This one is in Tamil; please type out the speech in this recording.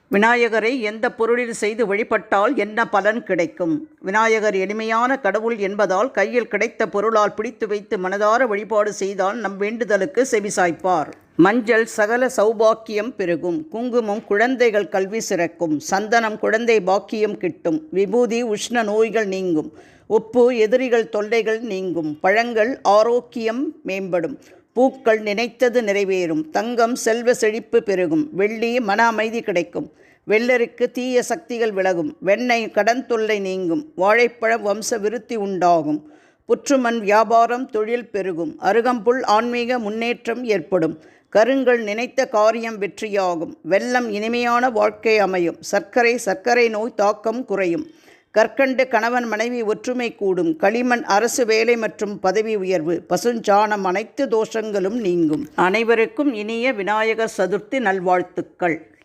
விநாயகரை எந்த பொருளில் செய்து வழிபட்டால் என்ன பலன் கிடைக்கும்? விநாயகர் எளிமையான கடவுள் என்பதால் கையில் கிடைத்த பொருளால் பிடித்து வைத்து மனதார வழிபாடு செய்தால் நம் வேண்டுதலுக்கு செவிசாய்ப்பார். மஞ்சள் சகல சௌபாக்கியம் பெருகும். குங்குமம் குழந்தைகள் கல்வி சிறக்கும். சந்தனம் குழந்தை பாக்கியம் கிட்டும். விபூதி உஷ்ண நோய்கள் நீங்கும். உப்பு எதிரிகள் தொல்லைகள் நீங்கும். பழங்கள் ஆரோக்கியம் மேம்படும். பூக்கள் நினைத்தது நிறைவேறும். தங்கம் செல்வ செழிப்பு பெருகும். வெள்ளி மன அமைதி கிடைக்கும். வெள்ளருக்கு தீய சக்திகள் விலகும். வெண்ணெய் கடன் தொல்லை நீங்கும். வாழைப்பழம் வம்ச விருத்தி உண்டாகும். புற்றுமண் வியாபாரம் தொழில் பெருகும். அருகம்புல் ஆன்மீக முன்னேற்றம் ஏற்படும். கருங்கல் நினைத்த காரியம் வெற்றியாகும். வெல்லம் இனிமையான வாழ்க்கை அமையும். சர்க்கரை நோய் தாக்கம் குறையும். கற்கண்டு கணவன் மனைவி ஒற்றுமை கூடும். களிமண் அரசு வேலை மற்றும் பதவி உயர்வு. பசுஞ்சாணம் அனைத்து தோஷங்களும் நீங்கும். அனைவருக்கும் இனிய விநாயகர் சதுர்த்தி நல்வாழ்த்துக்கள்.